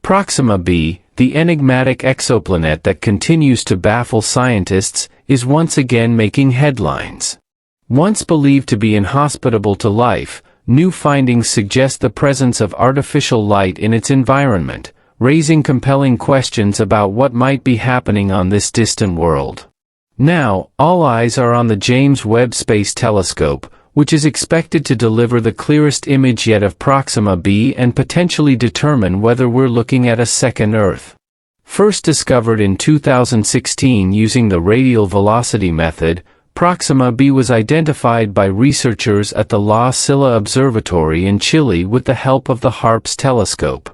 Proxima B, the enigmatic exoplanet that continues to baffle scientists, is once again making headlines. Once believed to be inhospitable to life, new findings suggest the presence of artificial light in its environment, raising compelling questions about what might be happening on this distant world. Now, all eyes are on the James Webb Space Telescope, which is expected to deliver the clearest image yet of Proxima B and potentially determine whether we're looking at a second Earth. First discovered in 2016 using the radial velocity method, Proxima B was identified by researchers at the La Silla Observatory in Chile with the help of the HARPS telescope.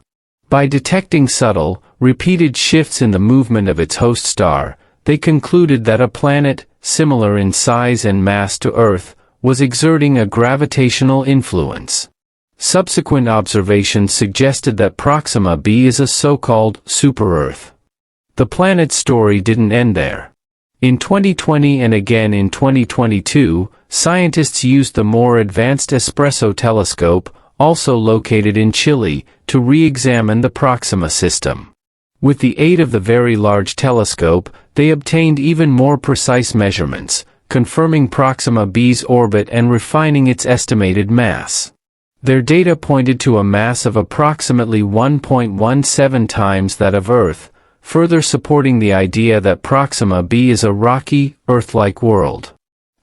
By detecting subtle, repeated shifts in the movement of its host star, they concluded that a planet, similar in size and mass to Earth, was exerting a gravitational influence. Subsequent observations suggested that Proxima B is a so-called super-Earth. The planet's story didn't end there. In 2020 and again in 2022, scientists used the more advanced ESPRESSO telescope, also located in Chile, to re-examine the Proxima system. With the aid of the Very Large Telescope, they obtained even more precise measurements, confirming Proxima B's orbit and refining its estimated mass. Their data pointed to a mass of approximately 1.17 times that of Earth, further supporting the idea that Proxima B is a rocky, Earth-like world.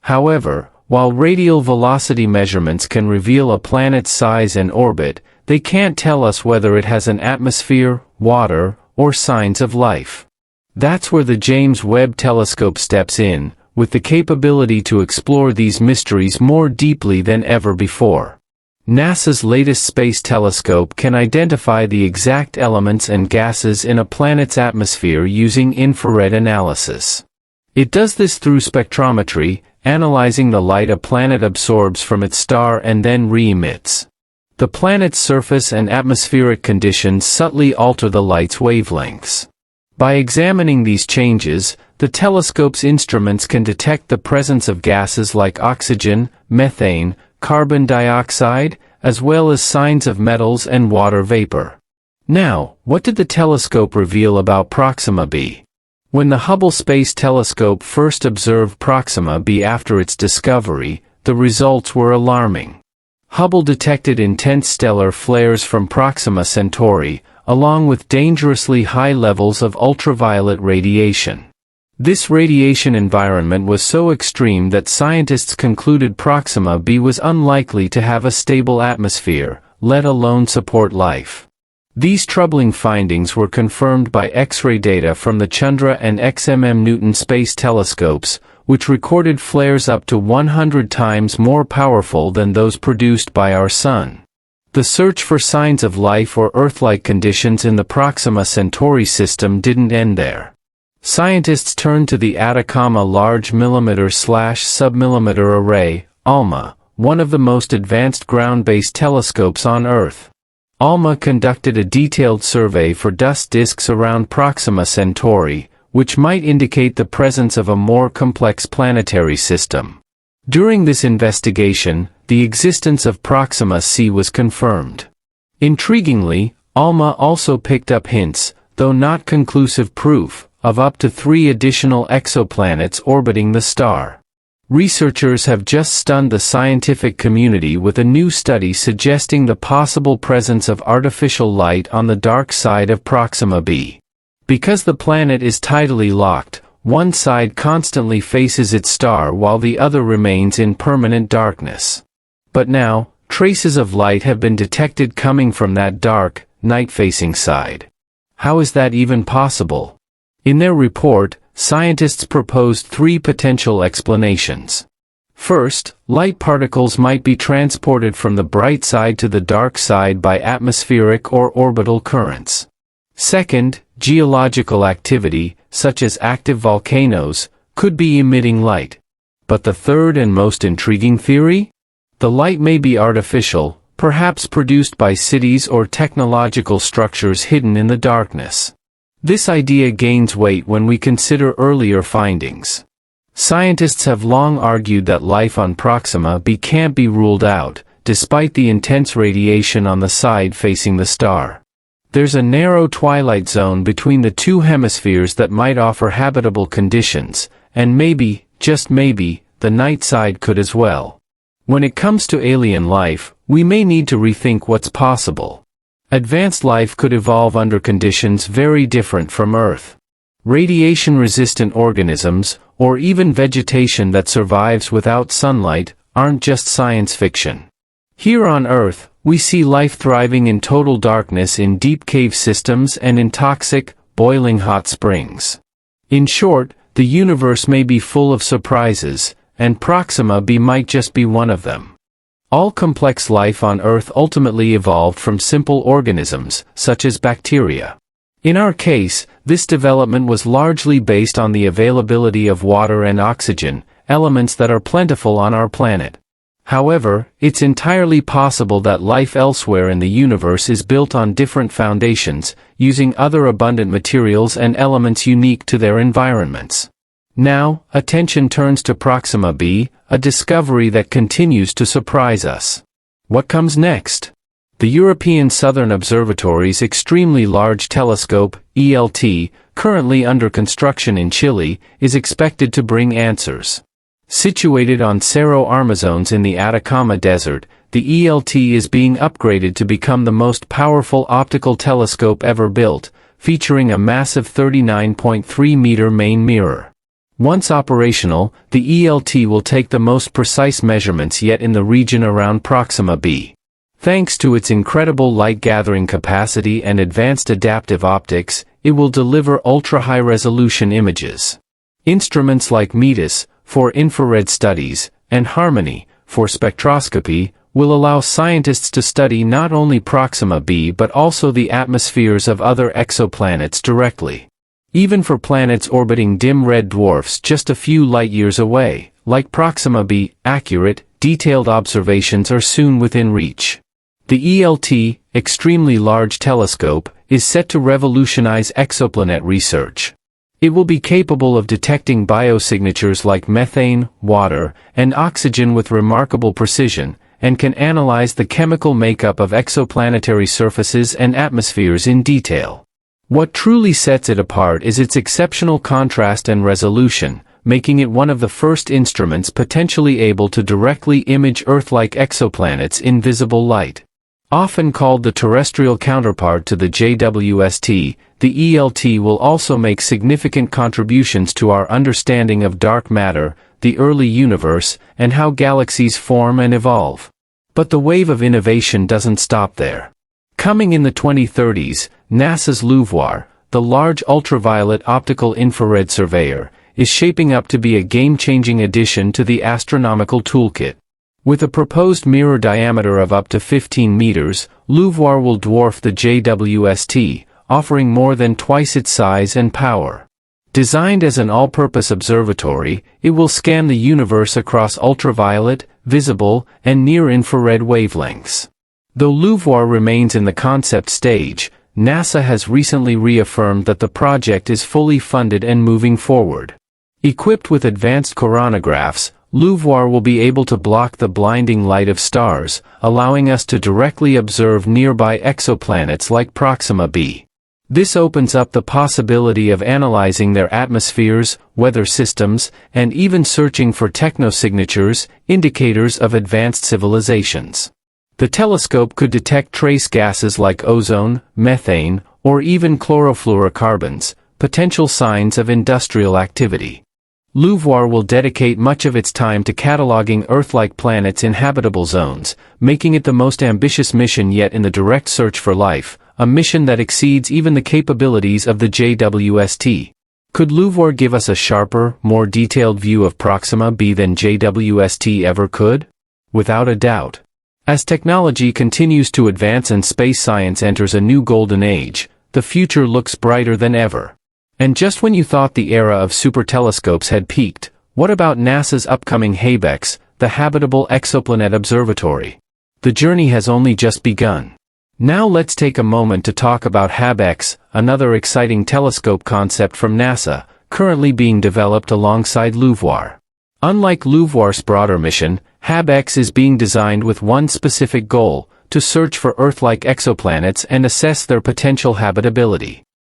However, while radial velocity measurements can reveal a planet's size and orbit, they can't tell us whether it has an atmosphere, water, or signs of life. That's where the James Webb Telescope steps in, with the capability to explore these mysteries more deeply than ever before. NASA's latest space telescope can identify the exact elements and gases in a planet's atmosphere using infrared analysis. It does this through spectrometry, analyzing the light a planet absorbs from its star and then re-emits. The planet's surface and atmospheric conditions subtly alter the light's wavelengths. By examining these changes, the telescope's instruments can detect the presence of gases like oxygen, methane, carbon dioxide, as well as signs of metals and water vapor. Now, what did the telescope reveal about Proxima B? When the Hubble Space Telescope first observed Proxima B after its discovery, the results were alarming. Hubble detected intense stellar flares from Proxima Centauri, along with dangerously high levels of ultraviolet radiation. This radiation environment was so extreme that scientists concluded Proxima B was unlikely to have a stable atmosphere, let alone support life. These troubling findings were confirmed by X-ray data from the Chandra and XMM Newton space telescopes, which recorded flares up to 100 times more powerful than those produced by our Sun. The search for signs of life or Earth-like conditions in the Proxima Centauri system didn't end there. Scientists turned to the Atacama Large Millimeter/Submillimeter Array, ALMA, one of the most advanced ground-based telescopes on Earth. ALMA conducted a detailed survey for dust disks around Proxima Centauri, which might indicate the presence of a more complex planetary system. During this investigation, the existence of Proxima C was confirmed. Intriguingly, ALMA also picked up hints, though not conclusive proof, of up to 3 additional exoplanets orbiting the star. Researchers have just stunned the scientific community with a new study suggesting the possible presence of artificial light on the dark side of Proxima B. Because the planet is tidally locked, one side constantly faces its star while the other remains in permanent darkness. But now, traces of light have been detected coming from that dark, night-facing side. How is that even possible? In their report, scientists proposed 3 potential explanations. First, light particles might be transported from the bright side to the dark side by atmospheric or orbital currents. Second, geological activity, such as active volcanoes, could be emitting light. But the third and most intriguing theory? The light may be artificial, perhaps produced by cities or technological structures hidden in the darkness. This idea gains weight when we consider earlier findings. Scientists have long argued that life on Proxima B can't be ruled out, despite the intense radiation on the side facing the star. There's a narrow twilight zone between the two hemispheres that might offer habitable conditions, and maybe, just maybe, the night side could as well. When it comes to alien life, we may need to rethink what's possible. Advanced life could evolve under conditions very different from Earth. Radiation-resistant organisms, or even vegetation that survives without sunlight, aren't just science fiction. Here on Earth, we see life thriving in total darkness in deep cave systems and in toxic, boiling hot springs. In short, the universe may be full of surprises, and Proxima B might just be one of them. All complex life on Earth ultimately evolved from simple organisms, such as bacteria. In our case, this development was largely based on the availability of water and oxygen, elements that are plentiful on our planet. However, it's entirely possible that life elsewhere in the universe is built on different foundations, using other abundant materials and elements unique to their environments. Now, attention turns to Proxima B, a discovery that continues to surprise us. What comes next? The European Southern Observatory's Extremely Large Telescope, ELT, currently under construction in Chile, is expected to bring answers. Situated on Cerro Armazones in the Atacama Desert, the ELT is being upgraded to become the most powerful optical telescope ever built, featuring a massive 39.3-meter main mirror. Once operational, the ELT will take the most precise measurements yet in the region around Proxima B. Thanks to its incredible light-gathering capacity and advanced adaptive optics, it will deliver ultra-high-resolution images. Instruments like METIS, for infrared studies, and Harmony, for spectroscopy, will allow scientists to study not only Proxima B but also the atmospheres of other exoplanets directly. Even for planets orbiting dim red dwarfs just a few light-years away, like Proxima B, accurate, detailed observations are soon within reach. The ELT, Extremely Large Telescope, is set to revolutionize exoplanet research. It will be capable of detecting biosignatures like methane, water, and oxygen with remarkable precision, and can analyze the chemical makeup of exoplanetary surfaces and atmospheres in detail. What truly sets it apart is its exceptional contrast and resolution, making it one of the first instruments potentially able to directly image Earth-like exoplanets in visible light. Often called the terrestrial counterpart to the JWST, the ELT will also make significant contributions to our understanding of dark matter, the early universe, and how galaxies form and evolve. But the wave of innovation doesn't stop there. Coming in the 2030s, NASA's LUVOIR, the Large Ultraviolet Optical Infrared Surveyor, is shaping up to be a game-changing addition to the astronomical toolkit. With a proposed mirror diameter of up to 15 meters, LUVOIR will dwarf the JWST, offering more than twice its size and power. Designed as an all-purpose observatory, it will scan the universe across ultraviolet, visible, and near-infrared wavelengths. Though LUVOIR remains in the concept stage, NASA has recently reaffirmed that the project is fully funded and moving forward. Equipped with advanced coronagraphs, LUVOIR will be able to block the blinding light of stars, allowing us to directly observe nearby exoplanets like Proxima B. This opens up the possibility of analyzing their atmospheres, weather systems, and even searching for technosignatures, indicators of advanced civilizations. The telescope could detect trace gases like ozone, methane, or even chlorofluorocarbons, potential signs of industrial activity. LUVOIR will dedicate much of its time to cataloging Earth-like planets in habitable zones, making it the most ambitious mission yet in the direct search for life, a mission that exceeds even the capabilities of the JWST. Could LUVOIR give us a sharper, more detailed view of Proxima B than JWST ever could? Without a doubt. As technology continues to advance and space science enters a new golden age, the future looks brighter than ever. And just when you thought the era of super telescopes had peaked, what about NASA's upcoming HABEX, the Habitable Exoplanet Observatory? The journey has only just begun. Now let's take a moment to talk about HABEX, another exciting telescope concept from NASA, currently being developed alongside LUVOIR. Unlike LUVOIR's broader mission, HABEX is being designed with one specific goal: to search for Earth-like exoplanets and assess their potential habitability.